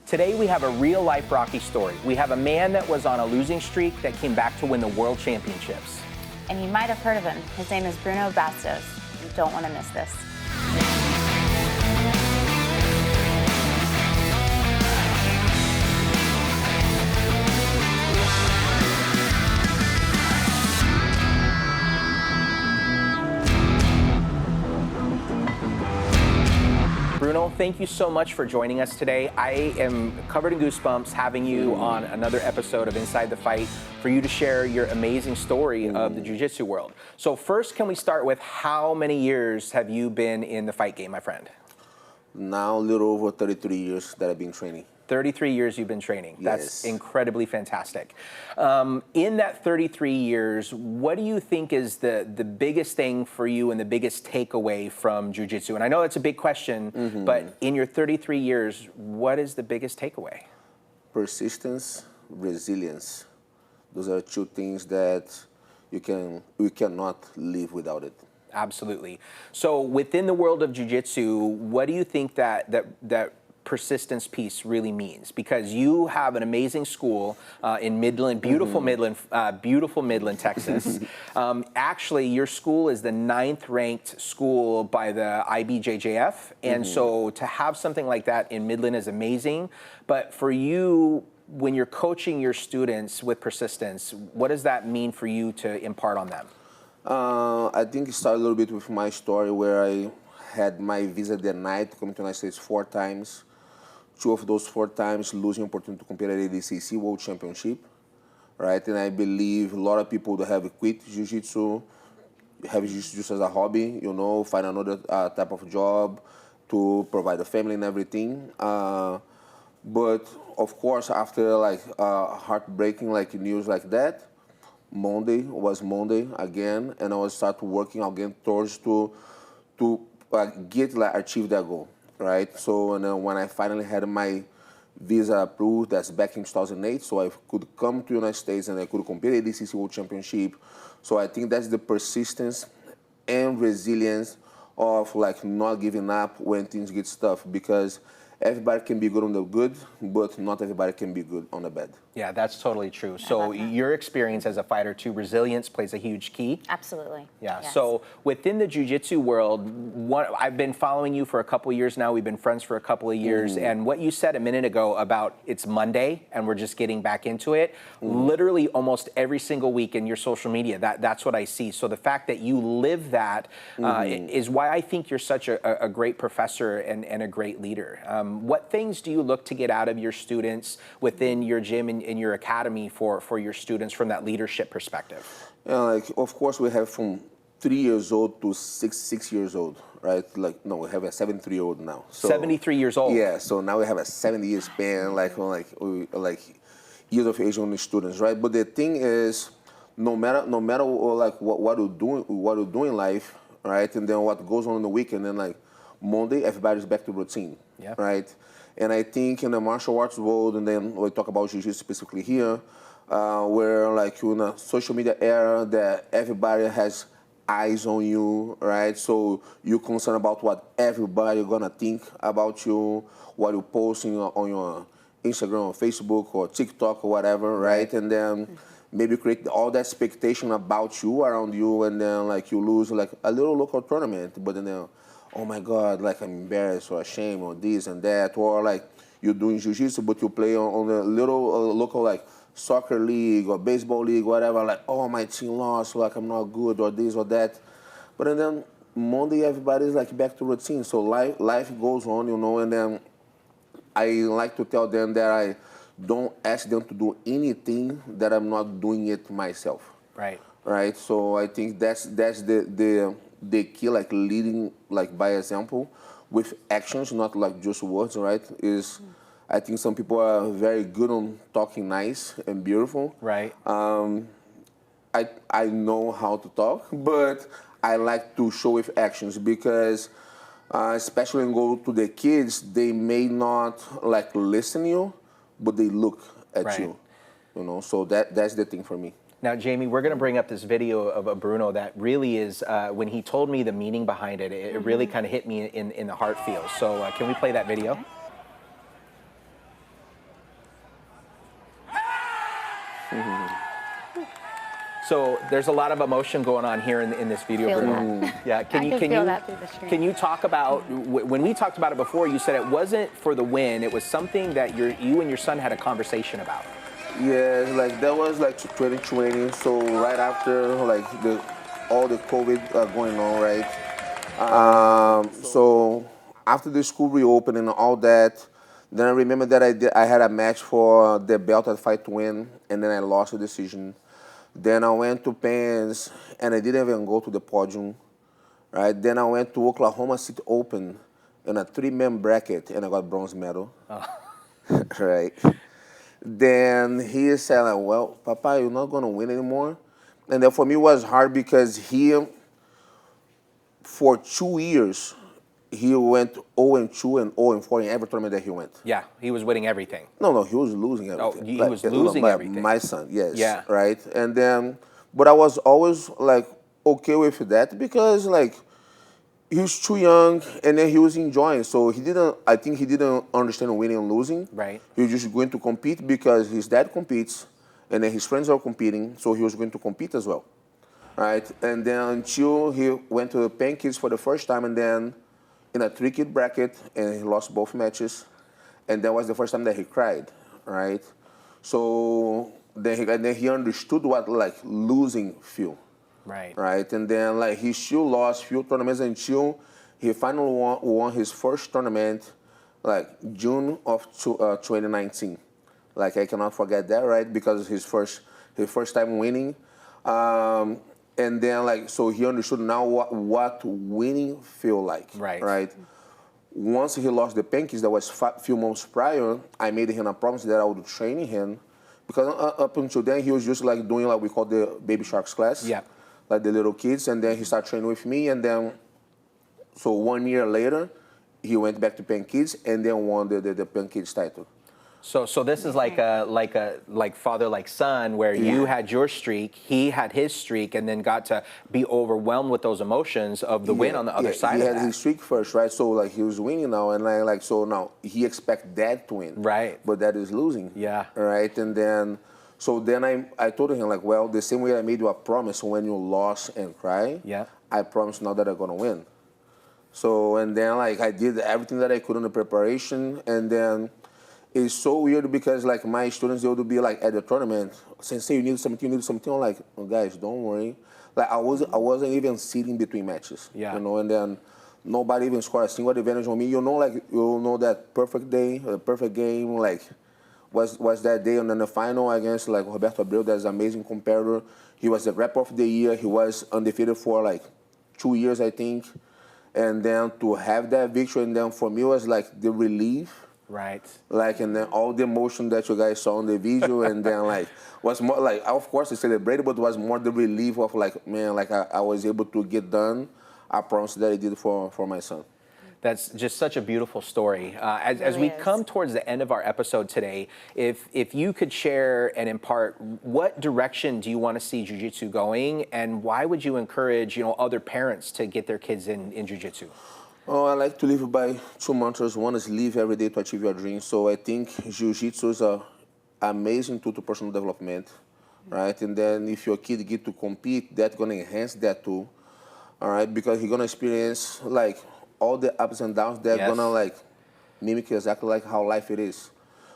Today we have a real-life Rocky story. We have a man that was on a losing streak that came back to win the world championships. And you might have heard of him. His name is Bruno Bastos. You don't want to miss this. Bruno, thank you so much for joining us today. I am covered in goosebumps having you on another episode of Inside the Fight for you to share your amazing story of the Jiu Jitsu world. So first, can we start with how many years have you been in the fight game, my friend? Now a little over 33 years that I've been training. 33 years you've been training. That's Yes. incredibly fantastic. In that 33 years, what do you think is the biggest thing for you and the biggest takeaway from Jiu Jitsu? And I know that's a big question, but in your 33 years, what is the biggest takeaway? Persistence, resilience. Those are two things that we cannot live without it. Absolutely. So within the world of Jiu Jitsu, what do you think that persistence piece really means? Because you have an amazing school in Midland, beautiful Midland, Texas. Actually, your school is the 9th ranked school by the IBJJF. And so to have something like that in Midland is amazing. But for you, when you're coaching your students with persistence, what does that mean for you to impart on them? I think it started a little bit with my story where I had my visa denied to come to the United States 4 times. 2 of those 4 times losing opportunity to compete at ADCC World Championship, right? And I believe a lot of people that have quit Jiu-Jitsu, have Jiu-Jitsu just as a hobby, you know, find another type of job to provide a family and everything. But of course, after like heartbreaking like news like that, Monday was Monday again, and I was start working again towards to achieve that goal. Right, so and then when I finally had my visa approved, that's back in 2008, so I could come to the United States and I could compete at the ADCC World Championship. So I think that's the persistence and resilience of like not giving up when things get tough, because everybody can be good on the good, but not everybody can be good on the bad. Yeah, that's totally true. So your experience as a fighter too, resilience plays a huge key. Absolutely. Yeah, Yes. so within the Jiu Jitsu world, I've been following you for a couple of years now. We've been friends for a couple of years. And what you said a minute ago about it's Monday and we're just getting back into it, literally almost every single week in your social media, that's what I see. So the fact that you live that is why I think you're such a great professor and a great leader. What things do you look to get out of your students within your gym and in your academy for your students from that leadership perspective? Yeah, like of course we have from 3 years old to 6 years old, right? Like no, we have a 73-year-old now. So, 73 years old. Yeah, so now we have a 70-year span, like years of age on the students, right? But the thing is, no matter like what you do in life, right? And then what goes on the weekend, and like Monday, everybody's back to routine, right? And I think in the martial arts world, and then we talk about Jiu-Jitsu specifically here, where like in a social media era that everybody has eyes on you, right? So you're concerned about what everybody gonna think about you, what you're posting on your Instagram or Facebook or TikTok or whatever, right? And then maybe create all that expectation about you around you, and then like you lose like a little local tournament, but then oh my God, like I'm embarrassed or ashamed or this and that, or like you're doing Jiu-Jitsu but you play on a little local like soccer league or baseball league, whatever, like, oh, my team lost, like I'm not good or this or that. But then Monday, everybody's like back to routine. So life goes on, you know, and then I like to tell them that I don't ask them to do anything that I'm not doing it myself. Right. Right. So I think that's the key, like leading like by example with actions, not like just words, right? Is I think some people are very good on talking nice and beautiful. Right. I know how to talk, but I like to show with actions, because especially when you go to the kids, they may not like listen to you, but they look at you. You know, so that's the thing for me. Now, Jamie, we're going to bring up this video of Bruno that really is, when he told me the meaning behind it, it really kind of hit me in the heart field. So can we play that video? So there's a lot of emotion going on here in this video. Feel Bruno. that. Yeah, I can feel that through the screen. Can you talk about, when we talked about it before, you said it wasn't for the win, it was something that you and your son had a conversation about. Yeah, like that was like 2020. So right after like all the COVID going on, right? So after the school reopened and all that, then I remember that I had a match for the belt at Fight to Win, and then I lost the decision. Then I went to Pens, and I didn't even go to the podium, right? Then I went to Oklahoma City Open in a 3-man bracket, and I got bronze medal, right? Then he said, like, well, Papa, you're not gonna win anymore. And then for me it was hard because for 2 years, he went 0-2 and 0-4 in every tournament that he went. Yeah, he was winning everything. No, he was losing everything. Oh, he was losing everything. My son, yes. Yeah. Right? And then, but I was always like okay with that because like he was too young and then he was enjoying. So I think he didn't understand winning and losing. Right. He was just going to compete because his dad competes and then his friends are competing. So he was going to compete as well. Right? And then until he went to the Pancakes for the first time and then in a 3-kid bracket, and he lost both matches, and that was the first time that he cried, right? So then he understood what like losing feel, right? And then like he still lost few tournaments until he finally won his first tournament, like June of 2019. Like I cannot forget that, right? Because his first time winning. And then, like, so he understood now what winning feel like, right? Once he lost the Pancakes, that was few months prior, I made him a promise that I would train him. Because up until then, he was just, like, doing, like, we call the Baby Sharks class. Yeah. Like, the little kids. And then he started training with me. And then, so 1 year later, he went back to Pancakes and then won the Pancakes title. So this is like father like son, where you had your streak, he had his streak, and then got to be overwhelmed with those emotions of the win on the other side of that. He had his streak first, right? So like he was winning now, and like so now he expects dad to win, right? But dad is losing, yeah, right? And then so then I told him like, well, the same way I made you a promise when you lost and cry, I promise now that I'm gonna win. So and then like I did everything that I could in the preparation, and then. It's so weird because like my students, they would be like at the tournament, Sensei, you need something. I'm like, oh, guys, don't worry. Like I wasn't even sitting between matches. You know, and then nobody even scored a single advantage on me. You know, like that perfect day, the perfect game, like was that day, and then the final against like Roberto Abreu, that's an amazing competitor. He was the grappler of the year. He was undefeated for like 2 years, I think. And then to have that victory, and then for me it was like the relief. Right. Like, and then all the emotion that you guys saw on the video, and then like was more like, of course I celebrated, but it was more the relief of like, man, like I was able to get done a promise that I did for my son. That's just such a beautiful story. As we come towards the end of our episode today, if you could share and impart, what direction do you want to see Jiu Jitsu going, and why would you encourage other parents to get their kids in Jiu Jitsu? Oh, I like to live by 2 mantras. One is live every day to achieve your dreams. So I think Jiu Jitsu is an amazing tool to personal development, right? And then if your kid get to compete, that's going to enhance that too, all right? Because he's going to experience like all the ups and downs. They're going to like mimic exactly like how life it is.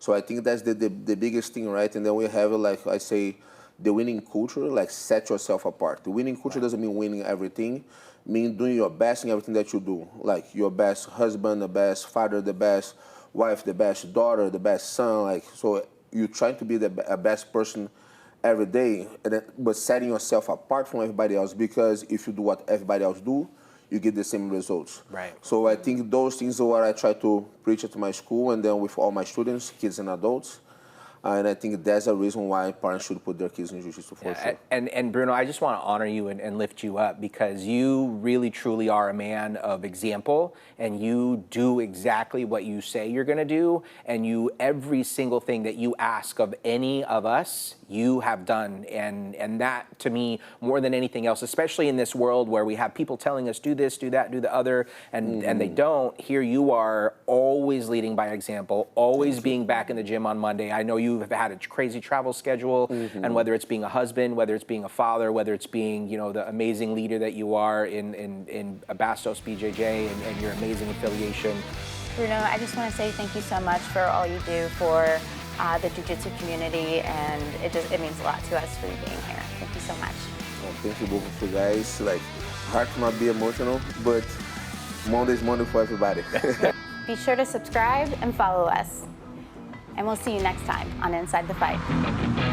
So I think that's the biggest thing, right? And then we have, like I say, the winning culture, like set yourself apart. The winning culture doesn't mean winning everything. Mean doing your best in everything that you do, like your best husband, the best father, the best wife, the best daughter, the best son. Like so, you try to be the best person every day, but setting yourself apart from everybody else. Because if you do what everybody else do, you get the same results. Right. So I think those things are what I try to preach at my school, and then with all my students, kids and adults. And I think that's a reason why parents should put their kids in Jiu-Jitsu for sure. And Bruno, I just want to honor you and lift you up, because you really, truly are a man of example, and you do exactly what you say you're going to do, and every single thing that you ask of any of us, you have done. And that, to me, more than anything else, especially in this world where we have people telling us, do this, do that, do the other, and they don't, here you are always leading by example, always being back in the gym on Monday. I know you you have had a crazy travel schedule, and whether it's being a husband, whether it's being a father, whether it's being, you know, the amazing leader that you are in Bastos BJJ and your amazing affiliation. Bruno, I just want to say thank you so much for all you do for the Jiu-Jitsu community, and it means a lot to us for you being here. Thank you so much. Well, thank you both of you guys. Like, hard to not be emotional, but Monday's Monday for everybody. Be sure to subscribe and follow us. And we'll see you next time on Inside the Fight.